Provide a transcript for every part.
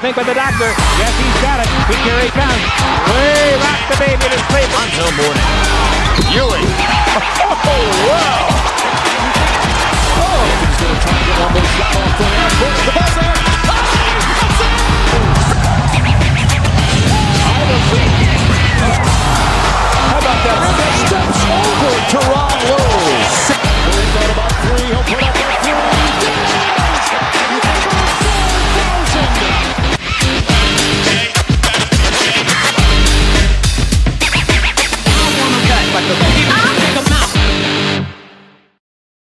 think with the doctor. Yes, he's got it. Here he comes. Way back the baby to sleep. Until morning. Ewing. Oh, wow. Oh. He's going to try to get one more shot off the half court. The buzzer. How about that? Steps over Teron Lewis. He thought about three. He'll put up a three.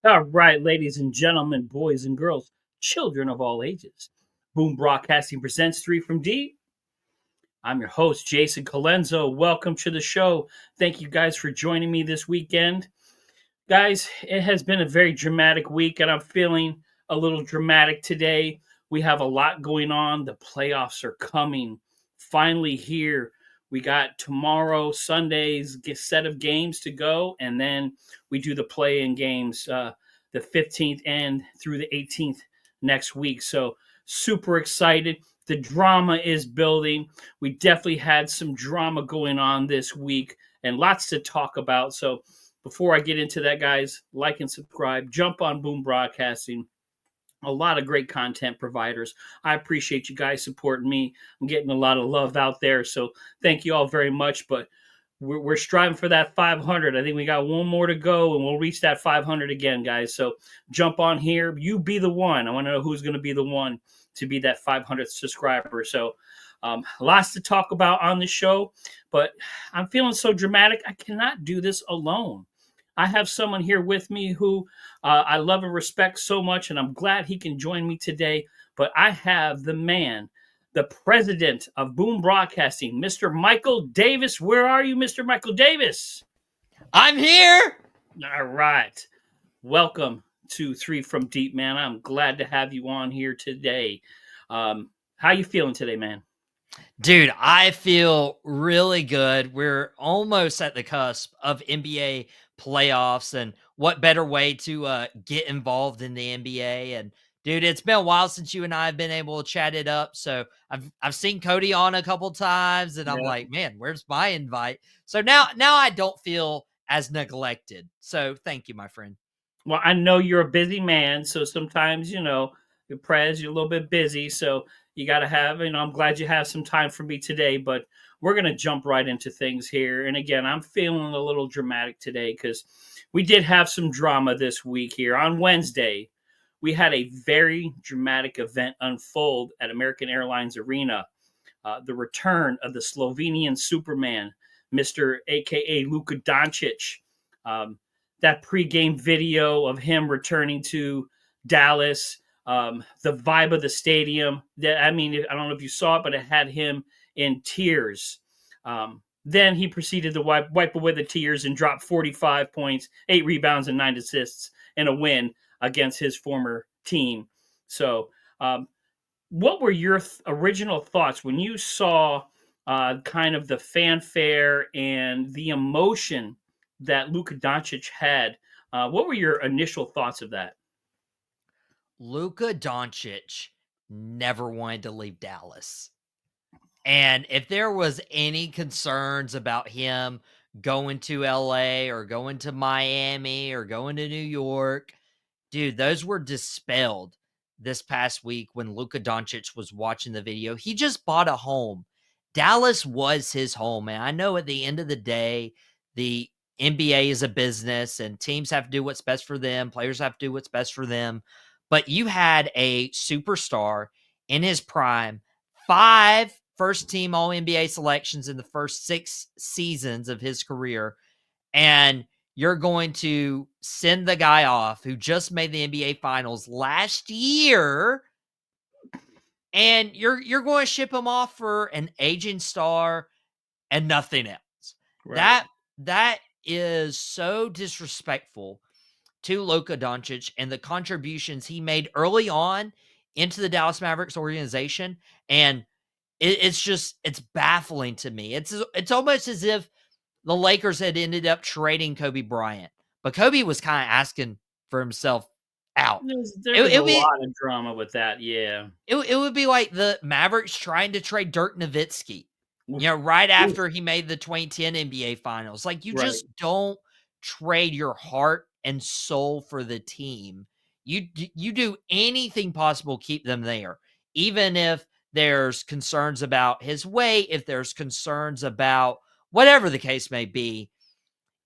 All right, ladies and gentlemen, boys and girls, children of all ages. Boom Broadcasting presents 3 from D. I'm your host, Jason Colenso. Welcome to the show. Thank you guys for joining me this weekend. Guys, it has been a very dramatic week, and I'm feeling a little dramatic today. We have a lot going on. The playoffs are coming. Finally here. We got tomorrow, Sunday's set of games to go, and then we do the play-in games the 15th and through the 18th next week. So super excited. The drama is building. We definitely had some drama going on this week and lots to talk about. So before I get into that, guys, like and subscribe. Jump on Boom Broadcasting. A lot of great content providers. I appreciate you guys supporting me. I'm getting a lot of love out there. So thank you all very much. But we're striving for that 500. I think we got one more to go, and we'll reach that 500 again, guys. So jump on here. You be the one. I want to know who's going to be the one to be that 500th subscriber. So lots to talk about on the show, but I'm feeling so dramatic. I cannot do this alone. I have someone here with me who I love and respect so much, and I'm glad he can join me today. But I have the man, the president of Boom Broadcasting, Mr. Michael Davis. Where are you, Mr. Michael Davis? I'm here. All right. Welcome to 3 from Deep, man. I'm glad to have you on here today. How you feeling today, man? Dude, I feel really good. We're almost at the cusp of NBA playoffs, and what better way to get involved in the NBA? And dude, it's been a while since you and I have been able to chat it up. So I've seen Cody on a couple times, and I'm like, man, where's my invite? So now I don't feel as neglected. So thank you, my friend. Well, I know you're a busy man, so sometimes, you're a little bit busy, so you got to have, I'm glad you have some time for me today, but we're going to jump right into things here. And again, I'm feeling a little dramatic today because we did have some drama this week here. On Wednesday, we had a very dramatic event unfold at American Airlines Arena. The return of the Slovenian Superman, Mr. AKA Luka Doncic. That pregame video of him returning to Dallas, the vibe of the stadium. I don't know if you saw it, but it had him in tears. Then he proceeded to wipe away the tears and drop 45 points, 8 rebounds, and 9 assists in a win against his former team. So what were your original thoughts when you saw kind of the fanfare and the emotion that Luka Doncic had? What were your initial thoughts of that? Luka Doncic never wanted to leave Dallas. And if there was any concerns about him going to LA or going to Miami or going to New York, dude, those were dispelled this past week when Luka Doncic was watching the video. He just bought a home. Dallas was his home. And I know at the end of the day, the NBA is a business and teams have to do what's best for them. Players have to do what's best for them. But you had a superstar in his prime, 5 first-team All-NBA selections in the first 6 seasons of his career, and you're going to send the guy off who just made the NBA Finals last year, and you're going to ship him off for an aging star and nothing else. Right. That is so disrespectful to Luka Doncic and the contributions he made early on into the Dallas Mavericks organization. And it's baffling to me. It's almost as if the Lakers had ended up trading Kobe Bryant, but Kobe was kind of asking for himself out. There was a lot of drama with that, yeah. It would be like the Mavericks trying to trade Dirk Nowitzki, right after he made the 2010 NBA Finals. Like, you Right. just don't trade your heart and soul for the team. You do anything possible, keep them there, even if there's concerns about his weight, if there's concerns about whatever the case may be.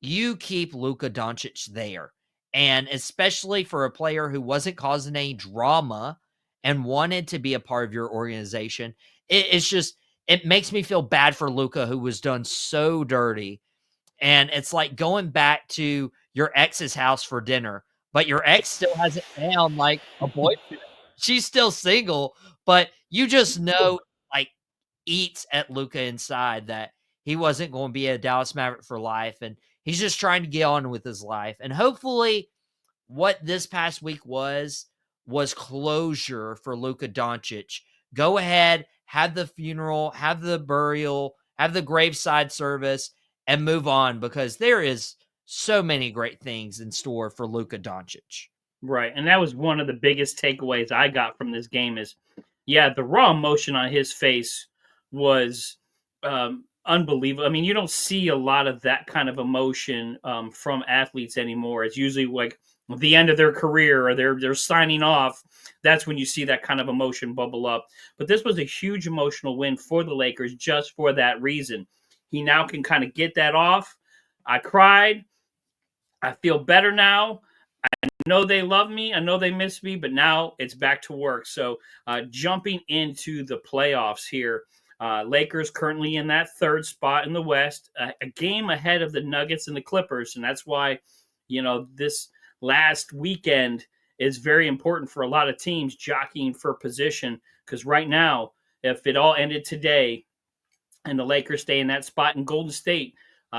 You keep Luka Doncic there. And especially for a player who wasn't causing any drama and wanted to be a part of your organization, it makes me feel bad for Luka, who was done so dirty. And it's like going back to your ex's house for dinner, but your ex still hasn't found like a boyfriend. She's still single, but you just know, like, eats at Luka inside that he wasn't going to be a Dallas Maverick for life, and he's just trying to get on with his life. And hopefully what this past week was closure for Luka Doncic. Go ahead, have the funeral, have the burial, have the graveside service, and move on, because there is so many great things in store for Luka Doncic. Right, and that was one of the biggest takeaways I got from this game is, yeah, the raw emotion on his face was unbelievable. I mean, you don't see a lot of that kind of emotion from athletes anymore. It's usually like the end of their career or they're signing off. That's when you see that kind of emotion bubble up. But this was a huge emotional win for the Lakers just for that reason. He now can kind of get that off. I cried. I feel better now. I know they love me. I know they miss me, but now it's back to work. So jumping into the playoffs here, Lakers currently in that third spot in the West, a game ahead of the Nuggets and the Clippers. And that's why, this last weekend is very important for a lot of teams jockeying for position. Because right now, if it all ended today and the Lakers stay in that spot and Golden State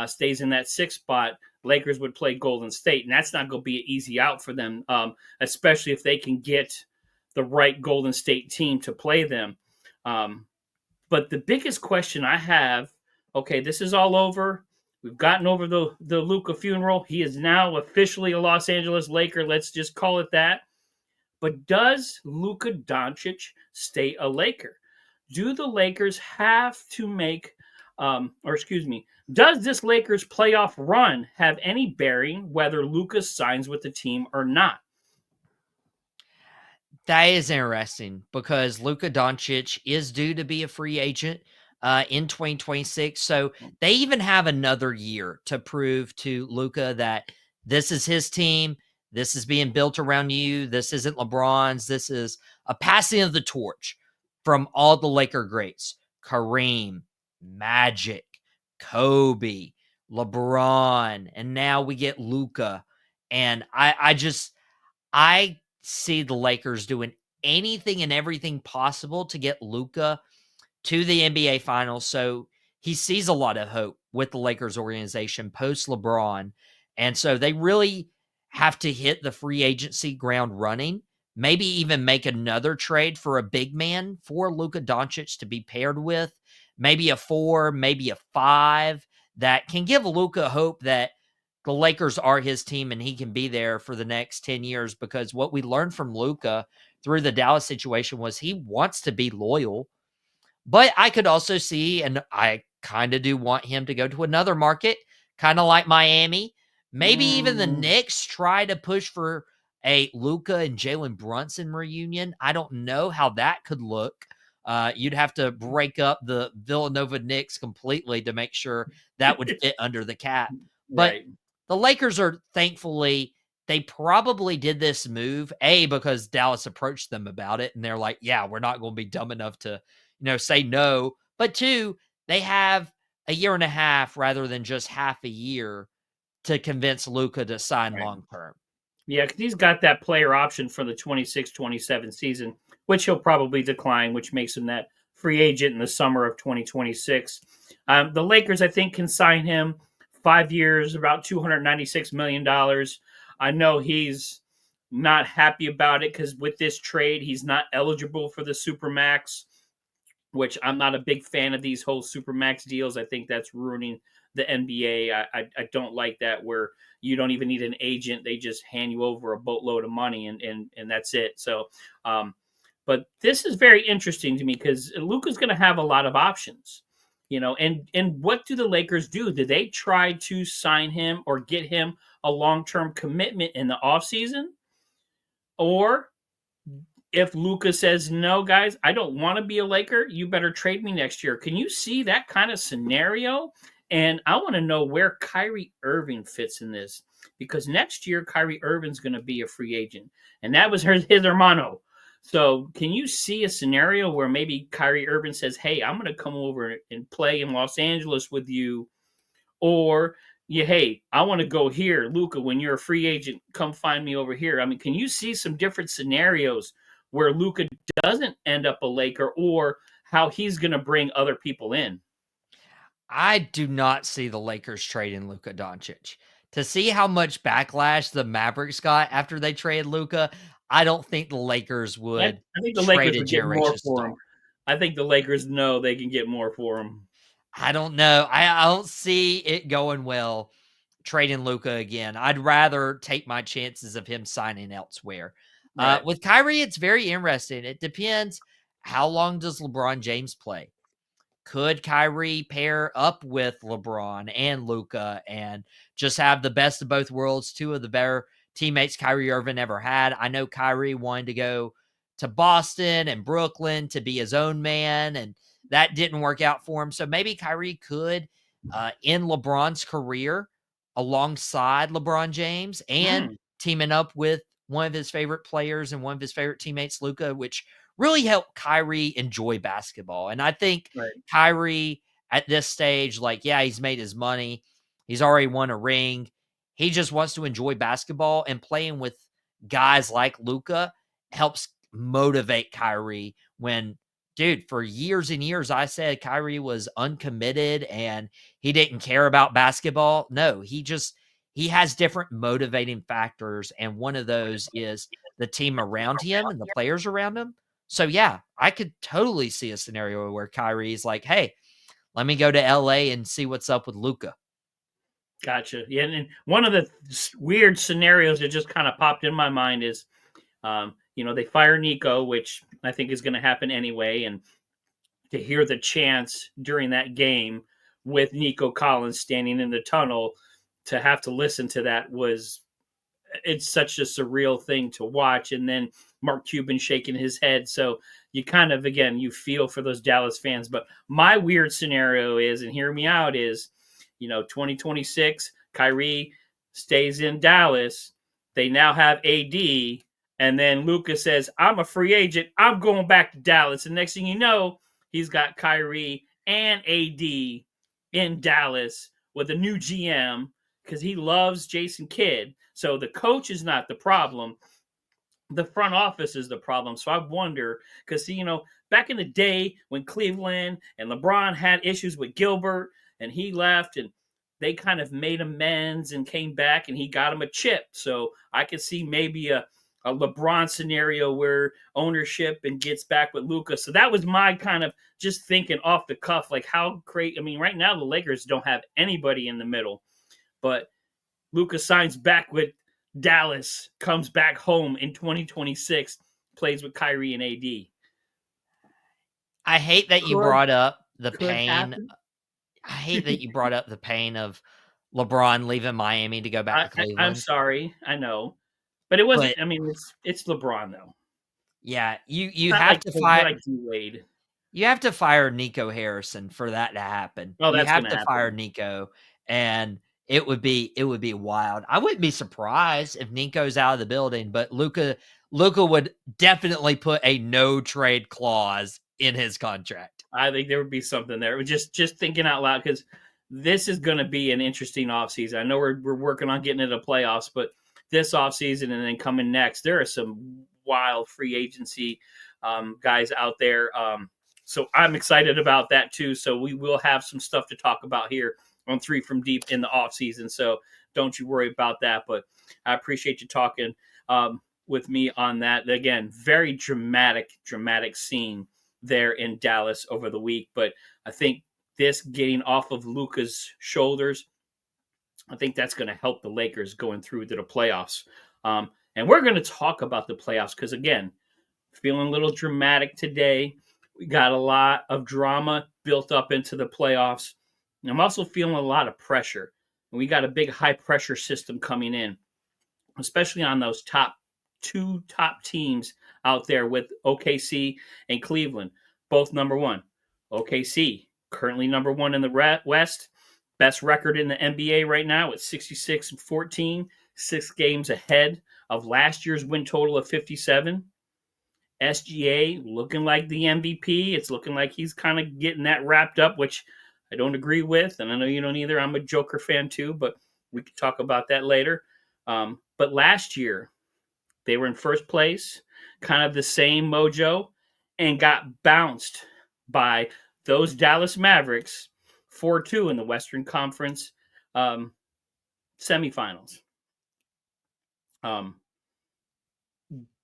stays in that sixth spot, Lakers would play Golden State, and that's not going to be an easy out for them, especially if they can get the right Golden State team to play them. But the biggest question I have, okay, this is all over. We've gotten over the Luka funeral. He is now officially a Los Angeles Laker. Let's just call it that. But does Luka Doncic stay a Laker? Do the Lakers have to make, does this Lakers playoff run have any bearing whether Luka signs with the team or not? That is interesting because Luka Doncic is due to be a free agent in 2026. So they even have another year to prove to Luka that this is his team. This is being built around you. This isn't LeBron's. This is a passing of the torch from all the Laker greats: Kareem, Magic, Kobe, LeBron, and now we get Luka. And I see the Lakers doing anything and everything possible to get Luka to the NBA Finals. So he sees a lot of hope with the Lakers organization post LeBron. And so they really have to hit the free agency ground running, maybe even make another trade for a big man for Luka Doncic to be paired with, maybe a 4, maybe a 5 that can give Luka hope that the Lakers are his team and he can be there for the next 10 years, because what we learned from Luka through the Dallas situation was he wants to be loyal. But I could also see, and I kind of do want him to go to another market, kind of like Miami. Maybe even the Knicks try to push for a Luka and Jalen Brunson reunion. I don't know how that could look. You'd have to break up the Villanova Knicks completely to make sure that would fit under the cap. But Right. the Lakers are, thankfully, they probably did this move, A, because Dallas approached them about it, and they're like, yeah, we're not going to be dumb enough to, say no. But 2, they have a year and a half rather than just half a year to convince Luka to sign Right. long term. Yeah, because he's got that player option for the 26-27 season, which he'll probably decline, which makes him that free agent in the summer of 2026. The Lakers, I think, can sign him 5 years, about $296 million. I know he's not happy about it because with this trade, he's not eligible for the Supermax, which I'm not a big fan of these whole Supermax deals. I think that's ruining the NBA. I don't like that where you don't even need an agent. They just hand you over a boatload of money and that's it. So, but this is very interesting to me because Luka's going to have a lot of options, and what do the Lakers do? Do they try to sign him or get him a long-term commitment in the offseason? Or if Luka says, no, guys, I don't want to be a Laker, you better trade me next year. Can you see that kind of scenario? And I want to know where Kyrie Irving fits in this because next year Kyrie Irving's going to be a free agent, and that was his hermano. So can you see a scenario where maybe Kyrie Irving says, hey, I'm going to come over and play in Los Angeles with you, or hey, I want to go here, Luka. When you're a free agent, come find me over here. I mean, can you see some different scenarios where Luka doesn't end up a Laker, or how he's going to bring other people in? I do not see the Lakers trading Luka Doncic. To see how much backlash the Mavericks got after they traded Luka, I don't think the Lakers would I think the trade Lakers a would get more generation for star. him. I think the Lakers know they can get more for him. I don't know. I don't see it going well trading Luka again. I'd rather take my chances of him signing elsewhere. Right. With Kyrie, it's very interesting. It depends, how long does LeBron James play? Could Kyrie pair up with LeBron and Luka and just have the best of both worlds, two of the better teammates Kyrie Irving ever had? I know Kyrie wanted to go to Boston and Brooklyn to be his own man, and that didn't work out for him. So maybe Kyrie could end LeBron's career alongside LeBron James and Mm, teaming up with one of his favorite players and one of his favorite teammates, Luka, which really helped Kyrie enjoy basketball. And I think right. Kyrie at this stage, like, yeah, he's made his money. He's already won a ring. He just wants to enjoy basketball, and playing with guys like Luka helps motivate Kyrie when, dude, for years and years, I said Kyrie was uncommitted and he didn't care about basketball. No, he has different motivating factors. And one of those is the team around him and the players around him. So yeah, I could totally see a scenario where Kyrie's like, hey, let me go to LA and see what's up with Luka. Gotcha. Yeah, and one of the weird scenarios that just kind of popped in my mind is, they fire Nico, which I think is going to happen anyway, and to hear the chants during that game with Nico Collins standing in the tunnel, to have to listen to that it's such a surreal thing to watch. And then Mark Cuban shaking his head. So you kind of, again, you feel for those Dallas fans. But my weird scenario is, and hear me out, is, 2026, Kyrie stays in Dallas. They now have AD. And then Luka says, I'm a free agent. I'm going back to Dallas. And next thing you know, he's got Kyrie and AD in Dallas with a new GM because he loves Jason Kidd. So the coach is not the problem. The front office is the problem. So I wonder, because, back in the day when Cleveland and LeBron had issues with Gilbert and he left, and they kind of made amends and came back and he got him a chip. So I could see maybe a LeBron scenario where ownership and gets back with Luka. So that was my kind of just thinking off the cuff, like how great. I mean, right now the Lakers don't have anybody in the middle, but Luka signs back with Dallas, comes back home in 2026, plays with Kyrie and AD. I hate that you Could brought up the could pain. happen. I hate that you brought up the pain of LeBron leaving Miami to go back to I'm Cleveland. sorry, I know, but it wasn't. But I mean, it's LeBron though. yeah, you Not have like to not fire like D Wade. you have to fire Nico Harrison for that to happen. Oh, You that's have gonna to fire happen. Nico, and it would be wild. I wouldn't be surprised if Nico's out of the building, but Luka would definitely put a no trade clause in his contract. I think there would be something there. Just thinking out loud because this is going to be an interesting offseason. I know we're working on getting into playoffs, but this offseason and then coming next, there are some wild free agency guys out there. So I'm excited about that too. So we will have some stuff to talk about here on Three from Deep in the offseason. So don't you worry about that. But I appreciate you talking with me on that. Again, very dramatic scene there in Dallas over the week. But I think this getting off of Luka's shoulders, I think that's going to help the Lakers going through to the playoffs. And we're going to talk about the playoffs because, again, feeling a little dramatic today. We got a lot of drama built up into the playoffs. And I'm also feeling a lot of pressure. And we got a big high pressure system coming in, especially on those two top teams out there with OKC and Cleveland, both number one. OKC, currently number one in the West, best record in the NBA right now at 66-14, 6 games ahead of last year's win total of 57. SGA looking like the MVP. It's looking like he's kind of getting that wrapped up, which I don't agree with, and I know you don't either. I'm a Joker fan too, but we can talk about that later. But last year, they were in first place, kind of the same mojo, and got bounced by those Dallas Mavericks 4-2 in the Western Conference semifinals.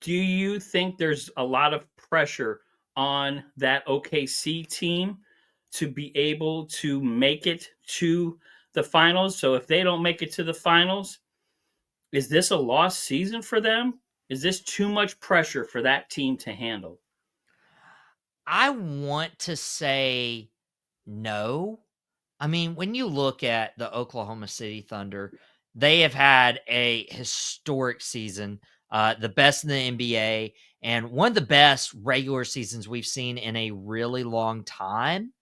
Do you think there's a lot of pressure on that OKC team to be able to make it to the finals? So if they don't make it to the finals, is this a lost season for them? Is this too much pressure for that team to handle? I want to say no. I mean, when you look at the Oklahoma City Thunder, they have had a historic season, the best in the NBA, and one of the best regular seasons we've seen in a really long time.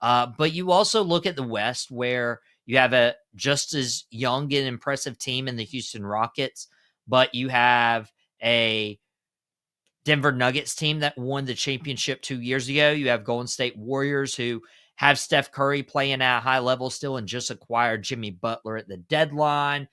But you also look at the West, where you have a just as young and impressive team in the Houston Rockets, but you have a Denver Nuggets team that won the championship 2 years ago. You have Golden State Warriors, who have Steph Curry playing at a high level still and just acquired Jimmy Butler at the deadline.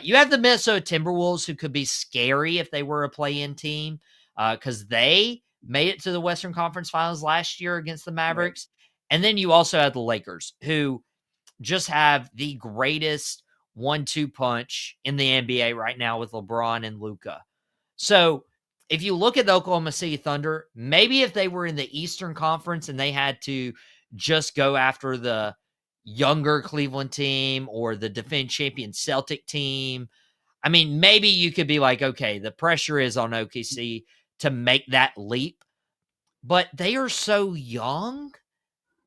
You have the Minnesota Timberwolves, who could be scary if they were a play-in team, because they made it to the Western Conference Finals last year against the Mavericks. Right. And then you also have the Lakers, who just have the greatest 1-2 punch in the NBA right now with LeBron and Luka. So if you look at the Oklahoma City Thunder, maybe if they were in the Eastern Conference and they had to just go after the younger Cleveland team or the defending champion Celtic team, I mean, maybe you could be like, okay, the pressure is on OKC to make that leap. But they are so young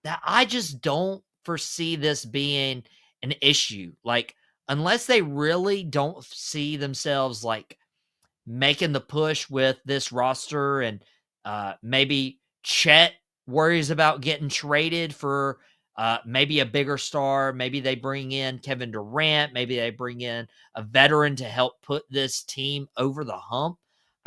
that I just don't foresee this being an issue. Like, unless they really don't see themselves like making the push with this roster, and maybe Chet worries about getting traded for maybe a bigger star. Maybe they bring in Kevin Durant. Maybe they bring in a veteran to help put this team over the hump.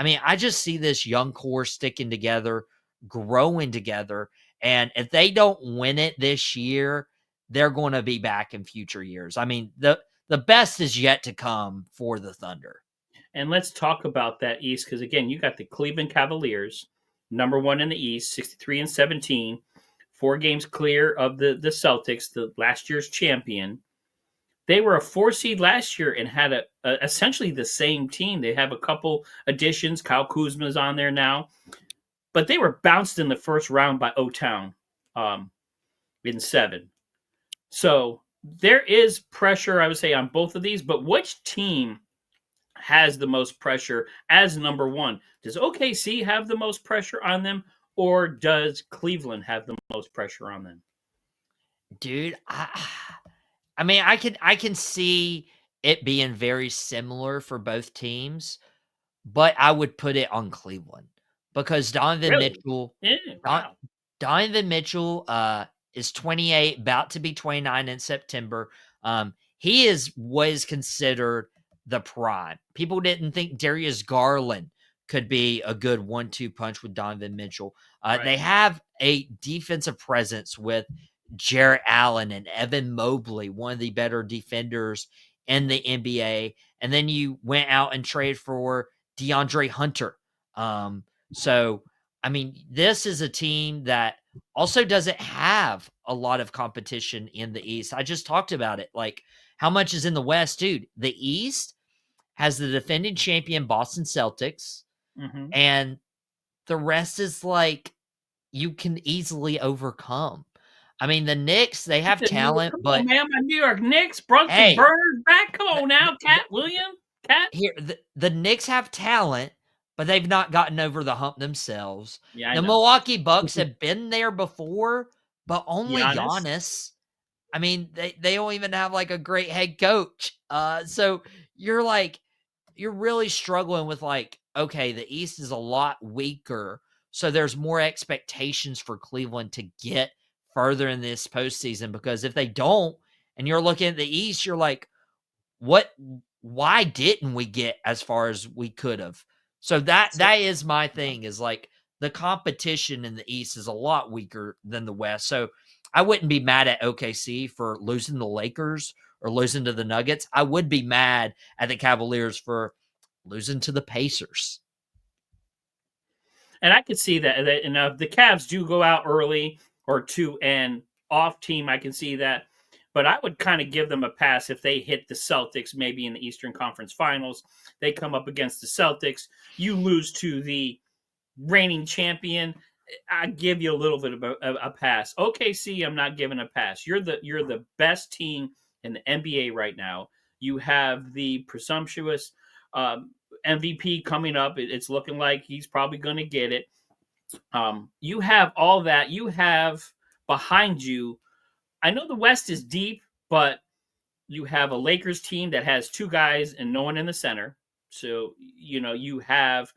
I mean, I just see this young core sticking together, growing together. And if they don't win it this year, they're going to be back in future years. I mean, the best is yet to come for the Thunder. And let's talk about that East, because again, you got the Cleveland Cavaliers, number one in the East, 63-17, 4 games clear of the Celtics, the last year's champion. They were a 4 seed last year and had essentially the same team. They have a couple additions. Kyle Kuzma's on there now. But they were bounced in the first round by O-Town in 7. So there is pressure, I would say, on both of these. But which team has the most pressure as number one? Does OKC have the most pressure on them, or does Cleveland have the most pressure on them? Dude, I mean, I can see it being very similar for both teams, but I would put it on Cleveland because Donovan Mitchell. Yeah, wow. Donovan Mitchell is 28, about to be 29 in September. He was considered the prime. People didn't think Darius Garland could be a good 1-2 punch with Donovan Mitchell. Right. They have a defensive presence with Jarrett Allen and Evan Mobley, one of the better defenders in the NBA. And then you went out and traded for DeAndre Hunter. So, I mean, this is a team that also doesn't have a lot of competition in the East. I just talked about it. Like, how much is in the West? Dude, the East has the defending champion Boston Celtics, and the rest is like you can easily overcome. I mean, the Knicks, they have talent, Come but on, man, my New York Knicks, Brunson hey, Burner's back. Come on now, the Cat William, Cat. here the Knicks have talent, but they've not gotten over the hump themselves. Yeah, I The know. Milwaukee Bucks have been there before, but only Giannis. Giannis. I mean, they don't even have like a great head coach. So you're like you're really struggling with like, okay, the East is a lot weaker, so there's more expectations for Cleveland to get further in this postseason because if they don't, and you're looking at the East, you're like, what why didn't we get as far as we could have? So that is my thing is like the competition in the East is a lot weaker than the West. So I wouldn't be mad at OKC for losing the Lakers or losing to the Nuggets. I would be mad at the Cavaliers for losing to the Pacers. And I could see that. And if the Cavs do go out early or to an off team, I can see that. But I would kind of give them a pass if they hit the Celtics, maybe in the Eastern Conference Finals. They come up against the Celtics. You lose to the reigning champion. I give you a little bit of a pass. OKC, I'm not giving a pass. You're the best team in the NBA right now. You have the presumptuous MVP coming up. It's looking like he's probably going to get it. You have all that. You have behind you. I know the West is deep, but you have a Lakers team that has two guys and no one in the center. So, you have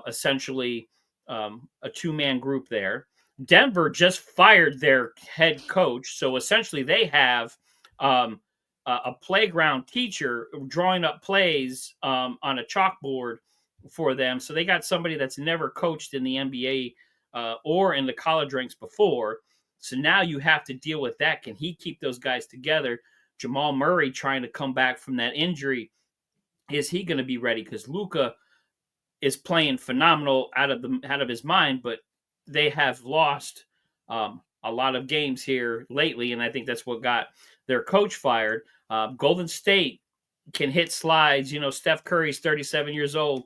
essentially a two-man group there. Denver just fired their head coach. So essentially they have a playground teacher drawing up plays on a chalkboard for them. So they got somebody that's never coached in the NBA or in the college ranks before. So now you have to deal with that. Can he keep those guys together? Jamal Murray trying to come back from that injury. Is he going to be ready? Because Luka is playing phenomenal out of his mind, but they have lost a lot of games here lately, and I think that's what got their coach fired. Golden State can hit slides. Steph Curry's 37 years old.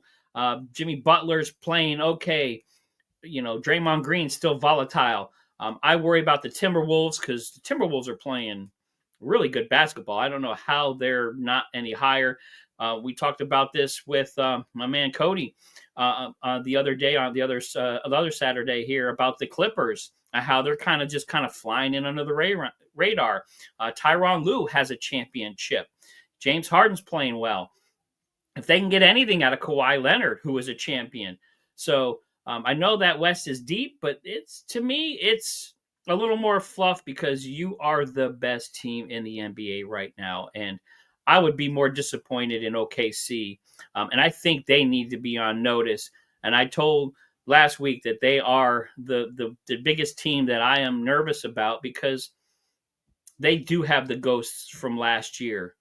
Jimmy Butler's playing okay. Draymond Green's still volatile. I worry about the Timberwolves because the Timberwolves are playing really good basketball. I don't know how they're not any higher. We talked about this with my man Cody the other day on the other Saturday here about the Clippers, how they're kind of flying in under the radar. Tyronn Lue has a championship. James Harden's playing well. If they can get anything out of Kawhi Leonard, who is a champion. So I know that West is deep, but to me, it's a little more fluff because you are the best team in the NBA right now. And I would be more disappointed in OKC. And I think they need to be on notice. And I told last week that they are the biggest team that I am nervous about because they do have the ghosts from last year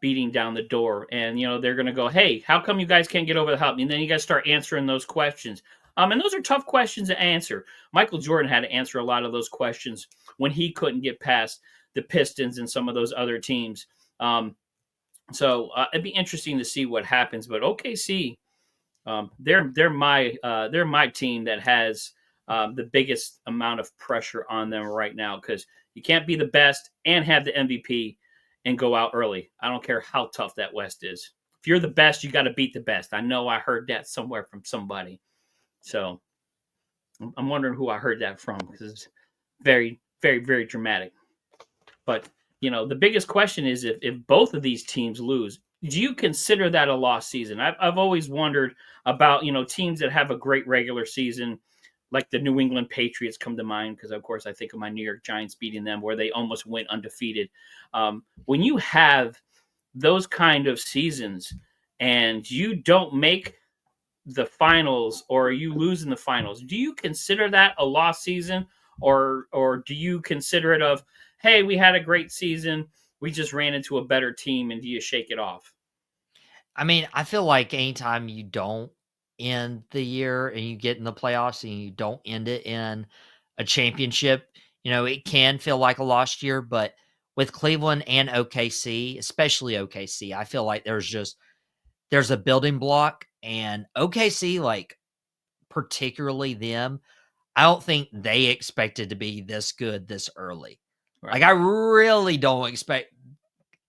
beating down the door. And, they're going to go, hey, how come you guys can't get over the hump? And then you guys start answering those questions. And those are tough questions to answer. Michael Jordan had to answer a lot of those questions when he couldn't get past the Pistons and some of those other teams. So it'd be interesting to see what happens. But OKC, they're my team that has the biggest amount of pressure on them right now because you can't be the best and have the MVP and go out early. I don't care how tough that West is. If you're the best, you got to beat the best. I know I heard that somewhere from somebody. So I'm wondering who I heard that from because it's very, very, very dramatic. But, the biggest question is if both of these teams lose, do you consider that a lost season? I've always wondered about, teams that have a great regular season, like the New England Patriots come to mind because, of course, I think of my New York Giants beating them where they almost went undefeated. When you have those kind of seasons and you don't make the finals or you lose in the finals, do you consider that a lost season or do you consider it of, hey, we had a great season, we just ran into a better team, and do you shake it off? I mean, I feel like anytime you don't end the year and you get in the playoffs and you don't end it in a championship, it can feel like a lost year. But with Cleveland and OKC, especially OKC, I feel like there's a building block and OKC, like particularly them, I don't think they expected to be this good this early. Right. Like, I really don't expect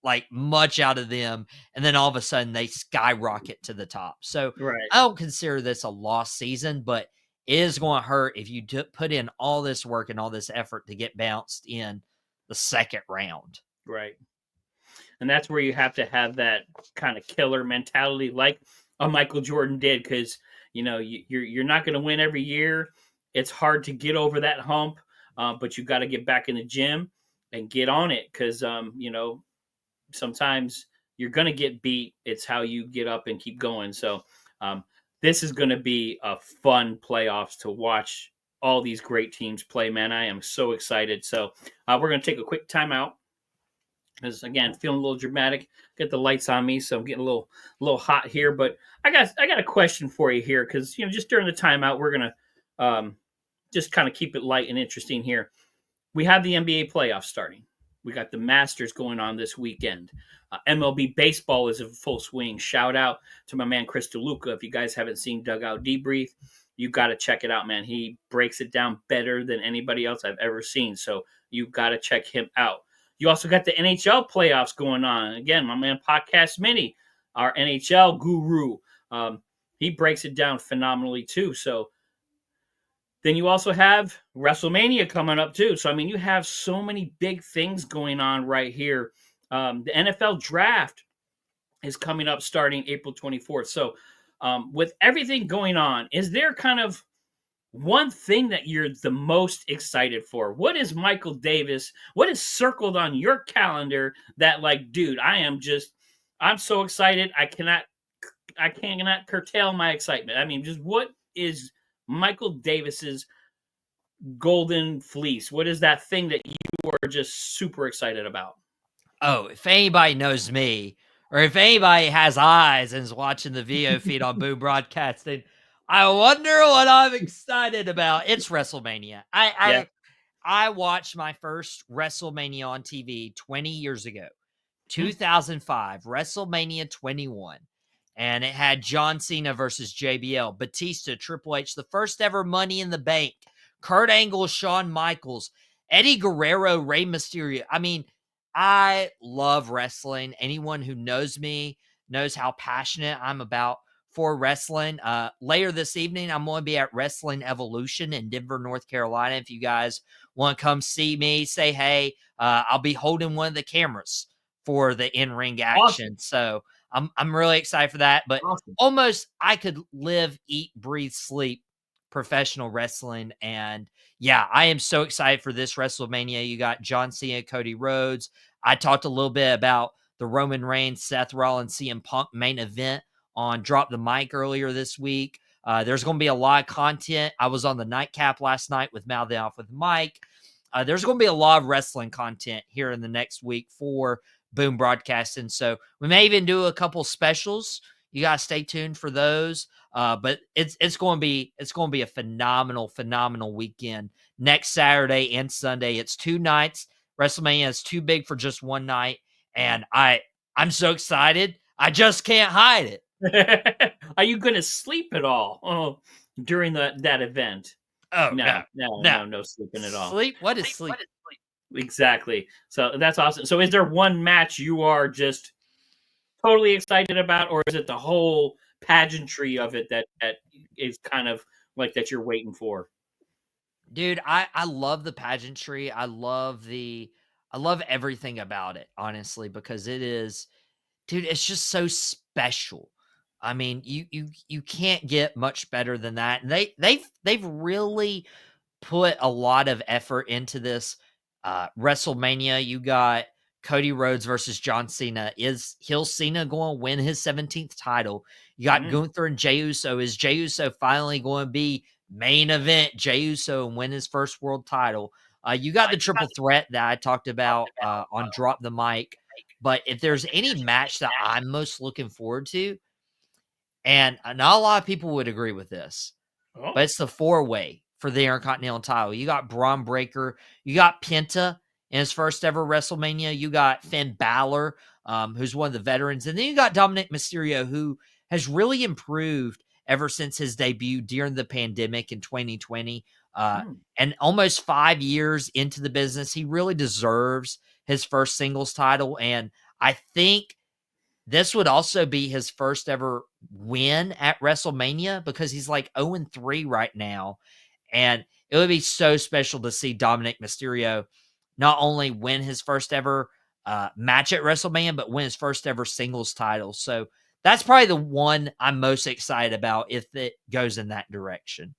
like much out of them, and then all of a sudden they skyrocket to the top. So Right. I don't consider this a lost season, but it is going to hurt if you put in all this work and all this effort to get bounced in the second round. Right. And that's where you have to have that kind of killer mentality, like a Michael Jordan did, because you're not going to win every year. It's hard to get over that hump, but you got to get back in the gym and get on it, because sometimes you're going to get beat. It's how you get up and keep going. So this is going to be a fun playoffs to watch all these great teams play, man. I am so excited. So we're going to take a quick timeout, because again, feeling a little dramatic. Get the lights on me, so I'm getting a little hot here. But I got a question for you here, because just during the timeout, we're gonna just kind of keep it light and interesting here. We have the NBA playoffs starting. We got the Masters going on this weekend. MLB baseball is in full swing. Shout out to my man Chris DeLuca. If you guys haven't seen Dugout Debrief, you got to check it out, man. He breaks it down better than anybody else I've ever seen. So you got to check him out. You also got the NHL playoffs going on. Again, my man Podcast Mini, our NHL guru, he breaks it down phenomenally too. So then you also have WrestleMania coming up too. So, I mean, you have so many big things going on right here. The NFL draft is coming up starting April 24th. So with everything going on, is there kind of one thing that you're the most excited for? What is Michael Davis? What is circled on your calendar that, like, dude, I'm so excited. I cannot curtail my excitement. I mean, just what is Michael Davis's golden fleece? What is that thing that you are just super excited about? Oh, if anybody knows me, or if anybody has eyes and is watching the video feed on Boom Broadcasting, I wonder what I'm excited about. It's WrestleMania. I watched my first WrestleMania on TV 20 years ago, 2005, WrestleMania 21. And it had John Cena versus JBL, Batista, Triple H, the first ever Money in the Bank, Kurt Angle, Shawn Michaels, Eddie Guerrero, Rey Mysterio. I mean, I love wrestling. Anyone who knows me knows how passionate I'm about for wrestling. Later this evening, I'm going to be at Wrestling Evolution in Denver, North Carolina. If you guys want to come see me, say hey. I'll be holding one of the cameras for the in-ring action. Awesome. So I'm really excited for that. But almost I could live, eat, breathe, sleep professional wrestling. And yeah, I am so excited for this WrestleMania. You got John Cena, Cody Rhodes. I talked a little bit about the Roman Reigns, Seth Rollins, CM Punk main event on Drop the Mic earlier this week. There's going to be a lot of content. I was on the nightcap last night with Mouthing Off with Mike. There's going to be a lot of wrestling content here in the next week for Boom Broadcasting. So we may even do a couple specials. You got to stay tuned for those. But it's going to be a phenomenal weekend next Saturday and Sunday. It's 2 nights. WrestleMania is too big for just one night, and I'm so excited. I just can't hide it. Are you going to sleep at all during that event? Oh, no sleeping at all. Sleep? What is sleep? Exactly. So that's awesome. So is there one match you are just totally excited about, or is it the whole pageantry of it that is kind of like that you're waiting for? Dude, I love the pageantry. I love everything about it, honestly, because it is, dude, it's just so special. I mean, you can't get much better than that. And they've really put a lot of effort into this. WrestleMania, you got Cody Rhodes versus John Cena. Is Cena going to win his 17th title? You got Gunther and Jey Uso. Is Jey Uso finally going to be main event Jey Uso and win his first world title? You got the triple threat that I talked about on Drop the Mic. But if there's any match that I'm most looking forward to, and not a lot of people would agree with this, but it's the 4-way for the Intercontinental title. You got Braun Breaker. You got Penta in his first ever WrestleMania. You got Finn Balor, who's one of the veterans. And then you got Dominic Mysterio, who has really improved ever since his debut during the pandemic in 2020. And almost 5 years into the business, he really deserves his first singles title. And I think this would also be his first ever win at WrestleMania because he's like 0-3 right now. And it would be so special to see Dominic Mysterio not only win his first ever match at WrestleMania, but win his first ever singles title. So that's probably the one I'm most excited about if it goes in that direction.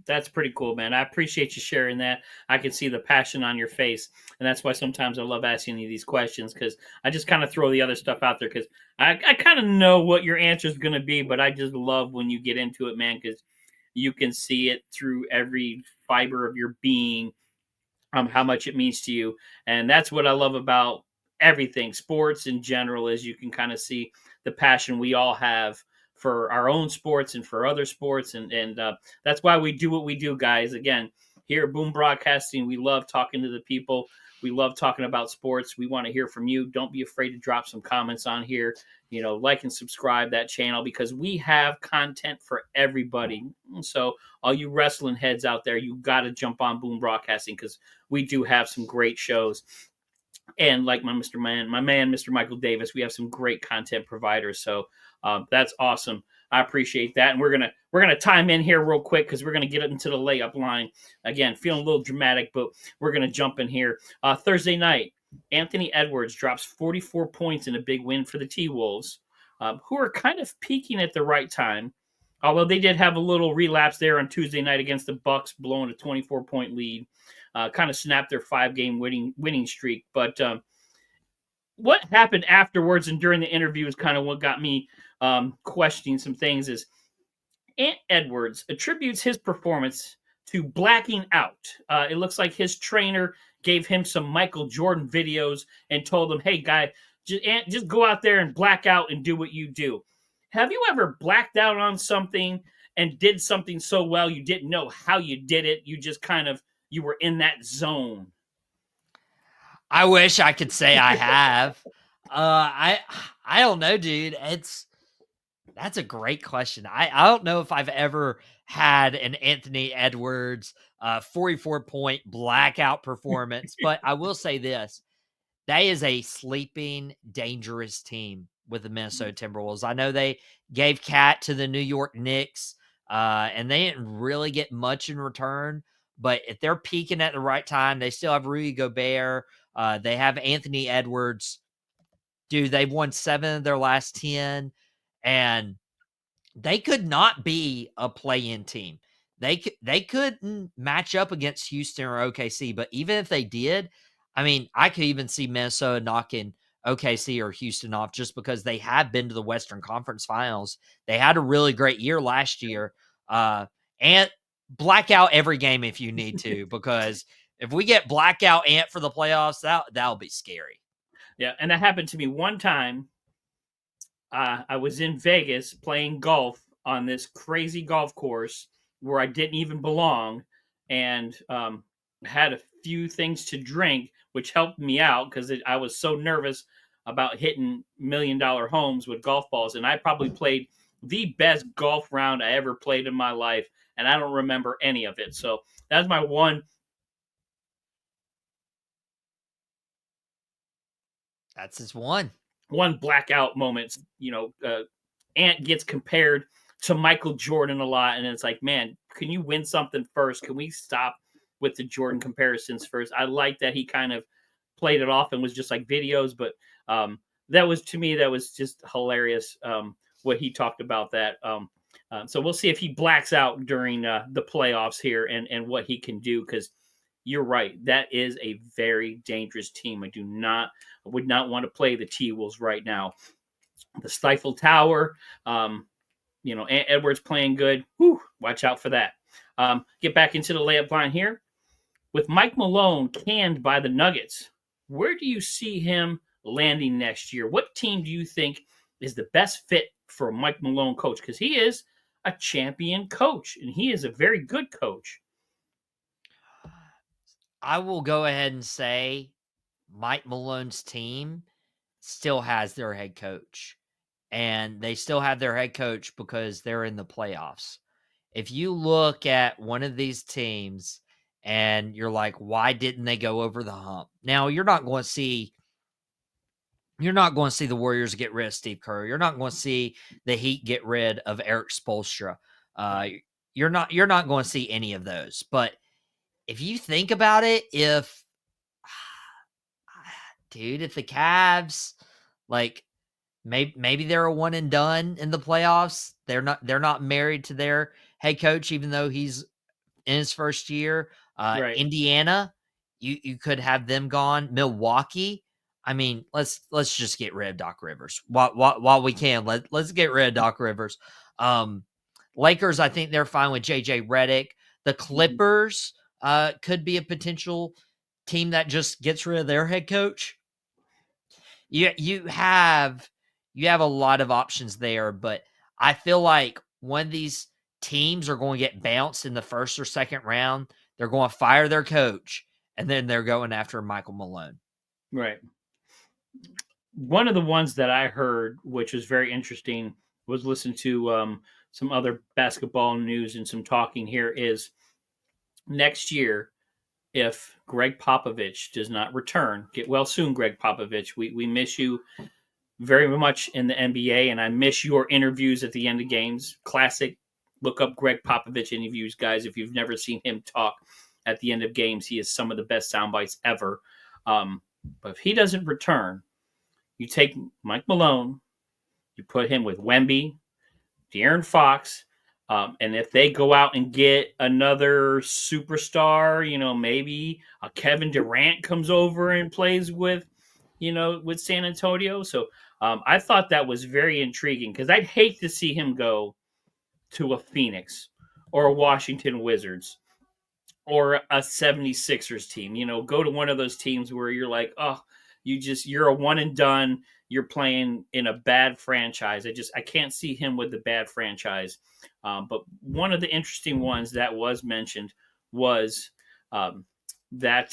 That's pretty cool, man. I appreciate you sharing that. I can see the passion on your face. And that's why sometimes I love asking you these questions because I just kind of throw the other stuff out there because I kind of know what your answer is going to be, but I just love when you get into it, man, because you can see it through every fiber of your being, how much it means to you. And that's what I love about everything, sports in general, is you can kind of see the passion we all have for our own sports and for other sports. And that's why we do what we do, guys. Again, here at Boom Broadcasting, we love talking to the people. We love talking about sports. We want to hear from you. Don't be afraid to drop some comments on here. Like and subscribe that channel because we have content for everybody. So all you wrestling heads out there, you got to jump on Boom Broadcasting because we do have some great shows. And like my man, Mr. Michael Davis, we have some great content providers. So that's awesome. I appreciate that. And we're gonna time in here real quick because we're gonna get into the layup line. Again, feeling a little dramatic, but we're gonna jump in here. Thursday night, Anthony Edwards drops 44 points in a big win for the T-Wolves, who are kind of peaking at the right time. Although they did have a little relapse there on Tuesday night against the Bucks, blowing a 24-point lead. Kind of snapped their 5-game winning streak. But what happened afterwards and during the interview is kind of what got me questioning some things. Is Ant Edwards attributes his performance to blacking out. It looks like his trainer gave him some Michael Jordan videos and told him, "Hey, guy, just go out there and black out and do what you do." Have you ever blacked out on something and did something so well you didn't know how you did it? You just kind of you were in that zone. I wish I could say I have. I don't know, dude. That's a great question. I don't know if I've ever had an Anthony Edwards 44-point blackout performance, but I will say this. That is a sleeping, dangerous team with the Minnesota Timberwolves. I know they gave Cat to the New York Knicks, and they didn't really get much in return. But if they're peaking at the right time, they still have Rudy Gobert. They have Anthony Edwards. Dude, they've won 7 of their last 10, and they could not be a play-in team. They couldn't match up against Houston or OKC, but even if they did, I mean, I could even see Minnesota knocking OKC or Houston off just because they have been to the Western Conference Finals. They had a really great year last year. And blackout every game if you need to, because if we get blackout Ant for the playoffs, that'll be scary. Yeah, and that happened to me one time. I was in Vegas playing golf on this crazy golf course where I didn't even belong, and had a few things to drink, which helped me out because I was so nervous about hitting $1 million homes with golf balls, and I probably played the best golf round I ever played in my life, and I don't remember any of it. So that's my one. That's his one blackout moment. Ant gets compared to Michael Jordan a lot, and it's like, man, can you win something first? Can we stop with the Jordan comparisons first? I like that he kind of played it off and was just like videos, but that was, to me, that was just hilarious what he talked about that. So we'll see if he blacks out during the playoffs here and what he can do, because you're right. That is a very dangerous team. I would not want to play the T-Wolves right now. The Stifle Tower, Edwards playing good. Whew, watch out for that. Get back into the layup line here. With Mike Malone canned by the Nuggets, where do you see him landing next year? What team do you think is the best fit for a Mike Malone coach? Because he is a champion coach, and he is a very good coach. I will go ahead and say Mike Malone's team still has their head coach, and they still have their head coach because they're in the playoffs. if you look at one of these teams and you're like, why didn't they go over the hump? Now, you're not going to see the Warriors get rid of Steve Kerr. You're not going to see the Heat get rid of Eric Spoelstra. You're not going to see any of those. But if you think about it, if the Cavs, like, maybe they're a one and done in the playoffs. They're not married to their head coach, even though he's in his first year. Right. Indiana, you could have them gone. Milwaukee, I mean, let's just get rid of Doc Rivers while we can. Let's get rid of Doc Rivers. Lakers, I think they're fine with JJ Redick. The Clippers could be a potential team that just gets rid of their head coach. You have a lot of options there, but I feel like one of these teams are going to get bounced in the first or second round. They're going to fire their coach, and then they're going after Michael Malone. Right. One of the ones that I heard, which was very interesting, was listen to some other basketball news and some talking here, is next year, if Greg Popovich does not return, get well soon, Greg Popovich. We miss you very much in the NBA, and I miss your interviews at the end of games. Classic. Look up Greg Popovich interviews, guys. If you've never seen him talk at the end of games, he is some of the best sound bites ever. But if he doesn't return, you take Mike Malone, you put him with Wemby, De'Aaron Fox, and if they go out and get another superstar, maybe a Kevin Durant comes over and plays with San Antonio. So I thought that was very intriguing because I'd hate to see him go to a Phoenix or a Washington Wizards or a 76ers team. Go to one of those teams where you're like, oh, you're a one and done. You're playing in a bad franchise. I can't see him with the bad franchise. But one of the interesting ones that was mentioned was that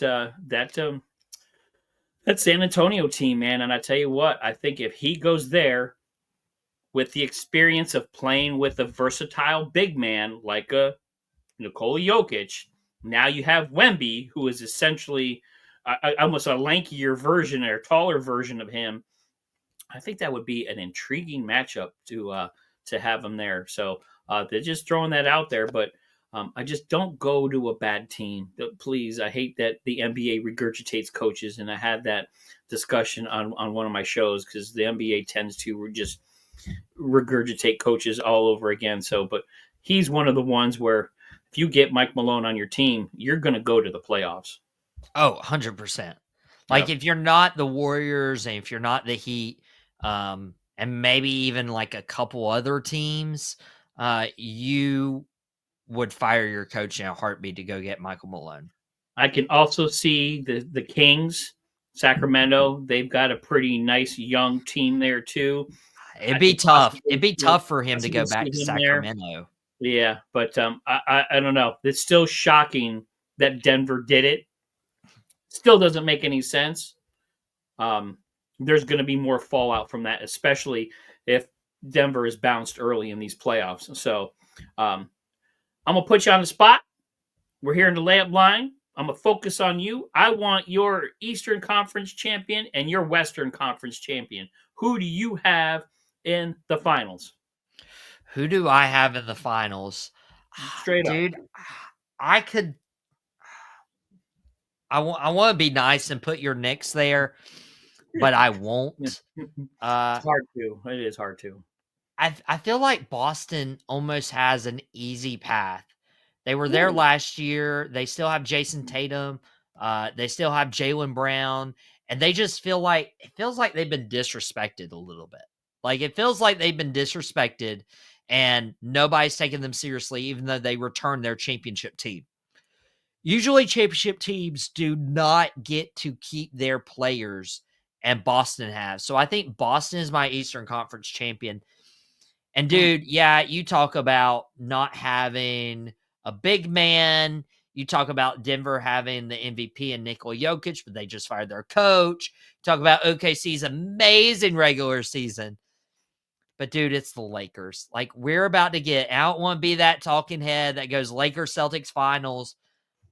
San Antonio team, man. And I tell you what, I think if he goes there with the experience of playing with a versatile big man like a Nikola Jokic, now you have Wemby, who is essentially almost a lankier version or taller version of him. I think that would be an intriguing matchup to have him there. So they're just throwing that out there, but I just don't go to a bad team. Please, I hate that the NBA regurgitates coaches, and I had that discussion on one of my shows because the NBA tends to just regurgitate coaches all over again. So, but he's one of the ones where if you get Mike Malone on your team, you're going to go to the playoffs. Oh, 100%. Like, if you're not the Warriors and if you're not the Heat, and maybe even like a couple other teams, you would fire your coach in a heartbeat to go get Michael Malone. I can also see the Kings, Sacramento. They've got a pretty nice young team there too. It'd be tough. It'd be tough for him to go back to Sacramento. Yeah, but I don't know. It's still shocking that Denver did it. Still doesn't make any sense. There's going to be more fallout from that, especially if Denver is bounced early in these playoffs. So I'm going to put you on the spot. We're here in the layup line. I'm going to focus on you. I want your Eastern Conference champion and your Western Conference champion. Who do you have in the finals? Who do I have in the finals? Straight Dude, I want to be nice and put your Knicks there, but I won't. It's hard to. It is hard to. I feel like Boston almost has an easy path. They were there last year. They still have Jason Tatum. They still have Jaylen Brown. And they just feels like they've been disrespected a little bit. Like, it feels like they've been disrespected and nobody's taking them seriously, even though they returned their championship team. Usually championship teams do not get to keep their players, and Boston has. So I think Boston is my Eastern Conference champion. And dude, yeah, you talk about not having a big man. You talk about Denver having the MVP and Nikola Jokic, but they just fired their coach. Talk about OKC's amazing regular season. But dude, it's the Lakers. Like, we're about to get, I don't want to be that talking head that goes Lakers Celtics finals,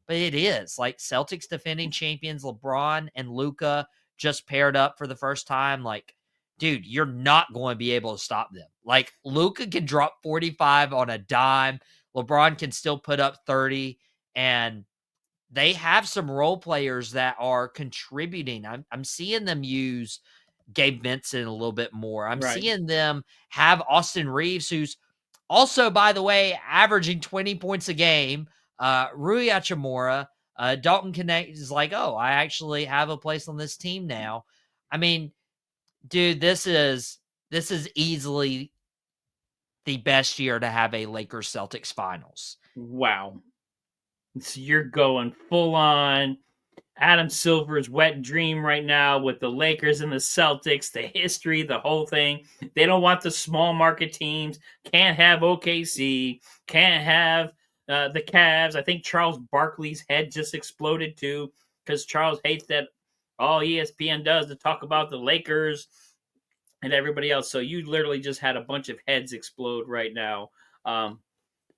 but it is. Like, Celtics defending champions, LeBron and Luka just paired up for the first time. Like, dude, you're not going to be able to stop them. Like, Luka can drop 45 on a dime. LeBron can still put up 30, and they have some role players that are contributing. I'm seeing them use Gabe Vincent a little bit more. I'm Right. seeing them have Austin Reeves, who's also, by the way, averaging 20 points a game. Rui Hachimura, Dalton Connect is like, oh, I actually have a place on this team now. I mean, dude, this is easily the best year to have a Lakers Celtics finals. Wow. So you're going full on Adam Silver's wet dream right now with the Lakers and the Celtics, the history, the whole thing. They don't want the small market teams. Can't have OKC. Can't have the Cavs. I think Charles Barkley's head just exploded too because Charles hates that all ESPN does to talk about the Lakers and everybody else. So you literally just had a bunch of heads explode right now.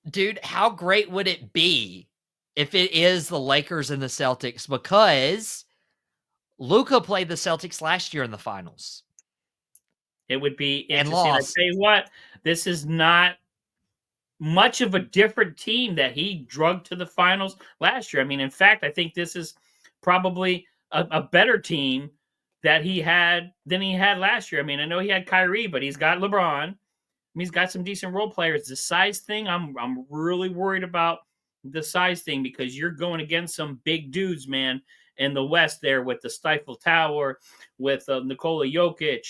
Dude, how great would it be if it is the Lakers and the Celtics? Because Luka played the Celtics last year in the finals. It would be And interesting. I lost. tell you what, this is not much of a different team that he drugged to the finals last year. I mean, in fact, I think this is probably a better team that he had than he had last year. I mean, I know he had Kyrie, but he's got LeBron. He's got some decent role players. The size thing, I'm really worried about the size thing because you're going against some big dudes, man, in the West there with the Stifle Tower, with Nikola Jokic,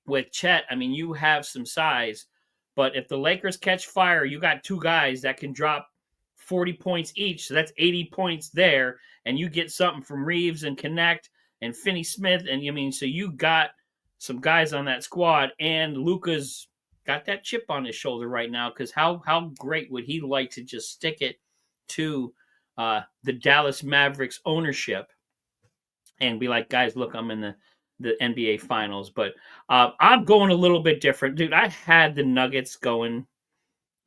with Chet. I mean, you have some size, but if the Lakers catch fire, you got two guys that can drop 40 points each. So that's 80 points there, and you get something from Reeves and Connect and Finney Smith, and so you got some guys on that squad, and Luka's got that chip on his shoulder right now because how great would he like to just stick it to the Dallas Mavericks ownership and be like, guys, look, I'm in the NBA Finals. But I'm going a little bit different. Dude, I had the Nuggets going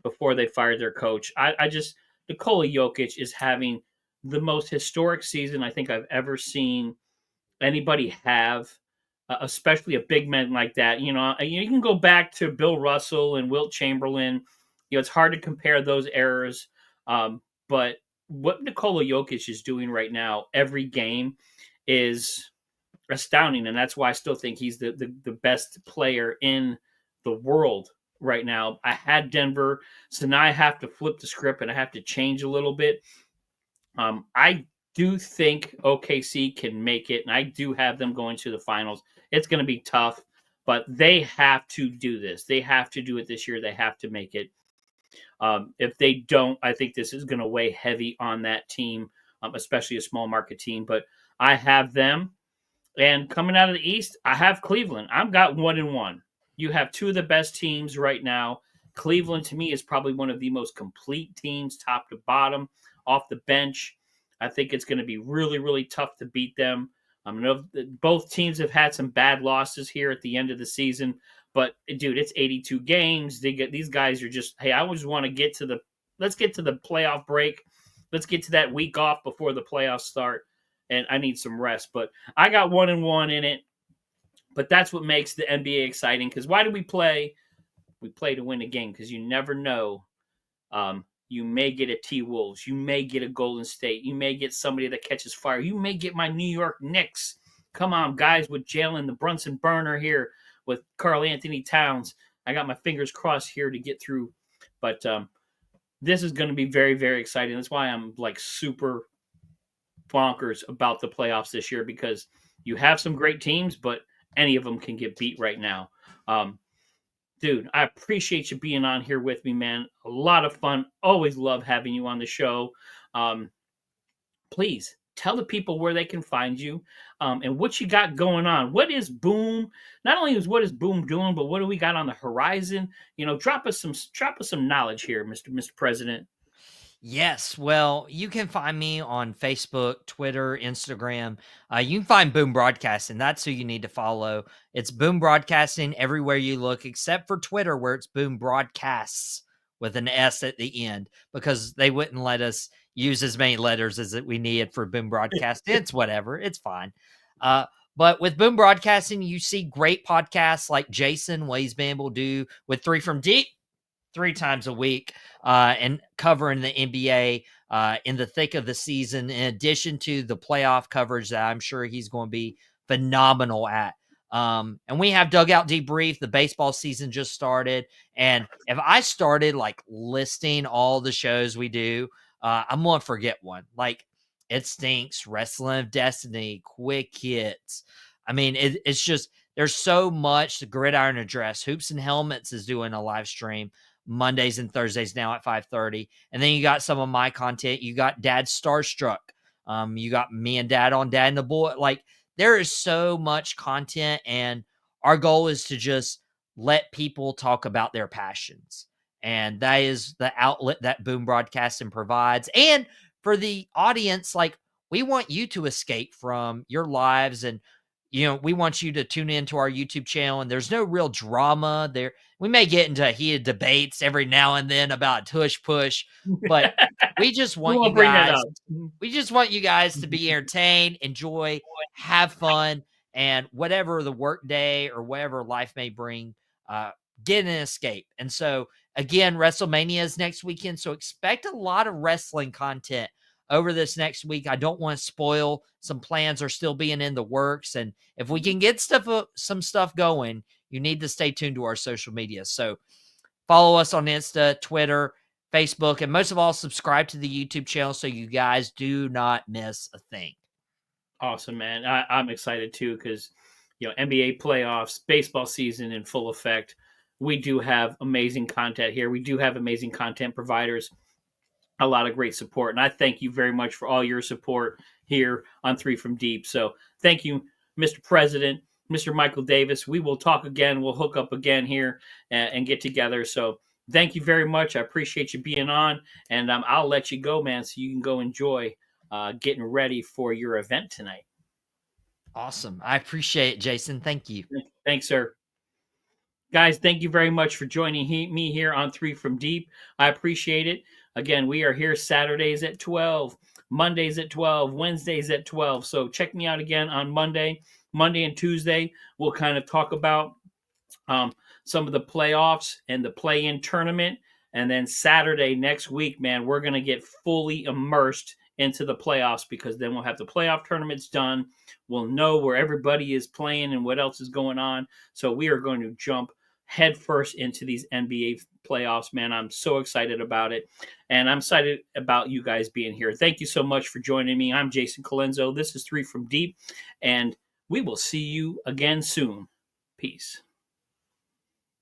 before they fired their coach. I just, Nikola Jokic is having the most historic season I think I've ever seen anybody have, especially a big man like that. You can go back to Bill Russell and Wilt Chamberlain. It's hard to compare those eras. But what Nikola Jokic is doing right now, every game, is astounding. And that's why I still think he's the best player in the world right now. I had Denver, so now I have to flip the script and I have to change a little bit. I do think OKC can make it, and I do have them going to the finals. It's going to be tough, but they have to do this. They have to do it this year. They have to make it. If they don't, I think this is going to weigh heavy on that team, especially a small market team. But I have them. And coming out of the East, I have Cleveland. I've got 1-1. You have two of the best teams right now. Cleveland, to me, is probably one of the most complete teams, top to bottom, off the bench. I think it's going to be really, really tough to beat them. I know both teams have had some bad losses here at the end of the season, but dude, it's 82 games. These guys are just, hey, I just want to get to let's get to the playoff break. Let's get to that week off before the playoffs start, and I need some rest. But I got 1-1 in it. But that's what makes the NBA exciting. Because why do we play? We play to win a game because you never know. You may get a T-Wolves. You may get a Golden State. You may get somebody that catches fire. You may get my New York Knicks. Come on, guys, with Jalen, the Brunson burner here, with Karl Anthony Towns. I got my fingers crossed here to get through. But this is going to be very, very exciting. That's why I'm like super bonkers about the playoffs this year, because you have some great teams, but any of them can get beat right now. Dude, I appreciate you being on here with me, man. A lot of fun. Always love having you on the show. Please tell the people where they can find you and what you got going on. What is Boom? Not only is what is Boom doing, but what do we got on the horizon? Drop us some knowledge here, Mr. President. Yes. Well, you can find me on Facebook, Twitter, Instagram. You can find Boom Broadcasting. That's who you need to follow. It's Boom Broadcasting everywhere you look, except for Twitter, where it's Boom Broadcasts with an S at the end, because they wouldn't let us use as many letters as we needed for Boom Broadcasting. It's whatever. It's fine. Uh, but with Boom Broadcasting, you see great podcasts like Jason, what he's been able to do with Three from Deep 3 times a week, and covering the NBA in the thick of the season, in addition to the playoff coverage that I'm sure he's going to be phenomenal at. And we have Dugout Debrief. The baseball season just started. And if I started like listing all the shows we do, I'm going to forget one. Like It Stinks, Wrestling of Destiny, Quick Hits. I mean, it's just, there's so much. The Gridiron Address, Hoops and Helmets is doing a live stream Mondays and Thursdays now at 5:30. And then you got some of my content. You got Dad Starstruck. You got me and Dad on Dad and the Boy. Like, there is so much content, and our goal is to just let people talk about their passions. And that is the outlet that Boom Broadcasting provides. And for the audience, like, we want you to escape from your lives, and we want you to tune into our YouTube channel, and there's no real drama there. We may get into heated debates every now and then about tush push, but we just We want you won't bring that guys up. we just want you guys to be entertained, enjoy, have fun, and whatever the work day or whatever life may bring, uh, get an escape. And so, again, WrestleMania is next weekend, so expect a lot of wrestling content over this next week. I don't want to spoil. Some plans are still being in the works, and if we can get some stuff going, you need to stay tuned to our social media. So follow us on Insta, Twitter, Facebook, and most of all, subscribe to the YouTube channel so you guys do not miss a thing. Awesome, man. I'm excited too because, NBA playoffs, baseball season in full effect. We do have amazing content here. We do have amazing content providers, a lot of great support. And I thank you very much for all your support here on Three from Deep. So thank you, Mr. President, Mr. Michael Davis. We will talk again. We'll hook up again here and get together. So thank you very much. I appreciate you being on. And I'll let you go, man, so you can go enjoy getting ready for your event tonight. Awesome. I appreciate it, Jason. Thank you. Thanks, sir. Guys, thank you very much for joining me here on Three from Deep. I appreciate it. Again, we are here Saturdays at 12, Mondays at 12, Wednesdays at 12. So check me out again on Monday and Tuesday. We'll kind of talk about some of the playoffs and the play-in tournament. And then Saturday next week, man, we're going to get fully immersed into the playoffs, because then we'll have the playoff tournaments done. We'll know where everybody is playing and what else is going on. So we are going to jump headfirst into these NBA playoffs, man. I'm so excited about it. And I'm excited about you guys being here. Thank you so much for joining me. I'm Jason Colenso. This is Three from Deep, and we will see you again soon. Peace.